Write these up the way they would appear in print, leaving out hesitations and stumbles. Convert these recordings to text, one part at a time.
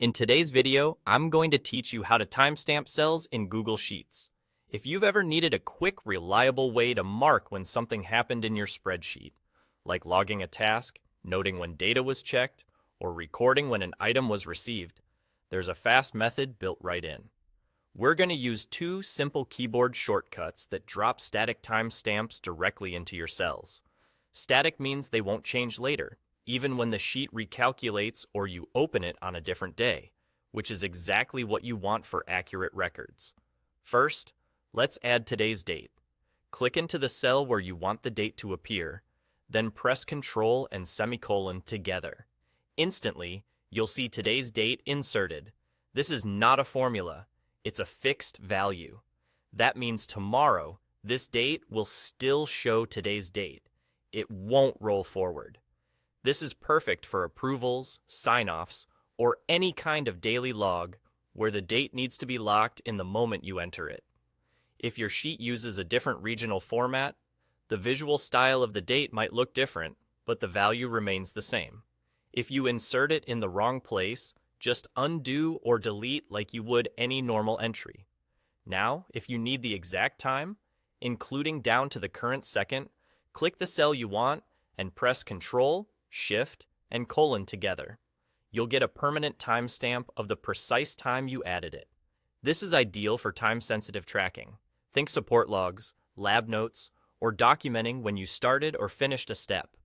In today's video, I'm going to teach you how to timestamp cells in Google Sheets. If you've ever needed a quick, reliable way to mark when something happened in your spreadsheet, like logging a task, noting when data was checked, or recording when an item was received, there's a fast method built right in. We're going to use two simple keyboard shortcuts that drop static timestamps directly into your cells. Static means they won't change later, even when the sheet recalculates or you open it on a different day, which is exactly what you want for accurate records. First, let's add today's date. Click into the cell where you want the date to appear, then press Ctrl and semicolon together. Instantly, you'll see today's date inserted. This is not a formula, it's a fixed value. That means tomorrow, this date will still show today's date. It won't roll forward. This is perfect for approvals, sign-offs, or any kind of daily log where the date needs to be locked in the moment you enter it. If your sheet uses a different regional format, the visual style of the date might look different, but the value remains the same. If you insert it in the wrong place, just undo or delete like you would any normal entry. Now, if you need the exact time, including down to the current second, click the cell you want and press Ctrl, Shift, and colon together. You'll get a permanent timestamp of the precise time you added it. This is ideal for time-sensitive tracking. Think support logs, lab notes, or documenting when you started or finished a step.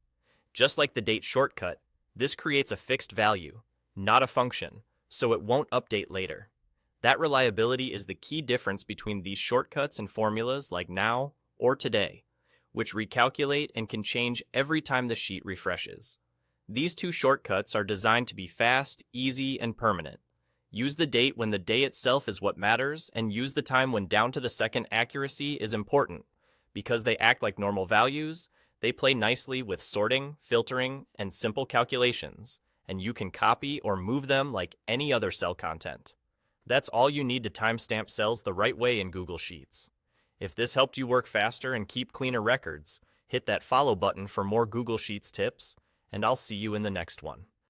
Just like the date shortcut, this creates a fixed value, not a function, so it won't update later. That reliability is the key difference between these shortcuts and formulas like now or today, which recalculate and can change every time the sheet refreshes. These two shortcuts are designed to be fast, easy, and permanent. Use the date when the day itself is what matters, and use the time when down to the second accuracy is important. Because they act like normal values, they play nicely with sorting, filtering, and simple calculations, and you can copy or move them like any other cell content. That's all you need to timestamp cells the right way in Google Sheets. If this helped you work faster and keep cleaner records, hit that follow button for more Google Sheets tips, and I'll see you in the next one.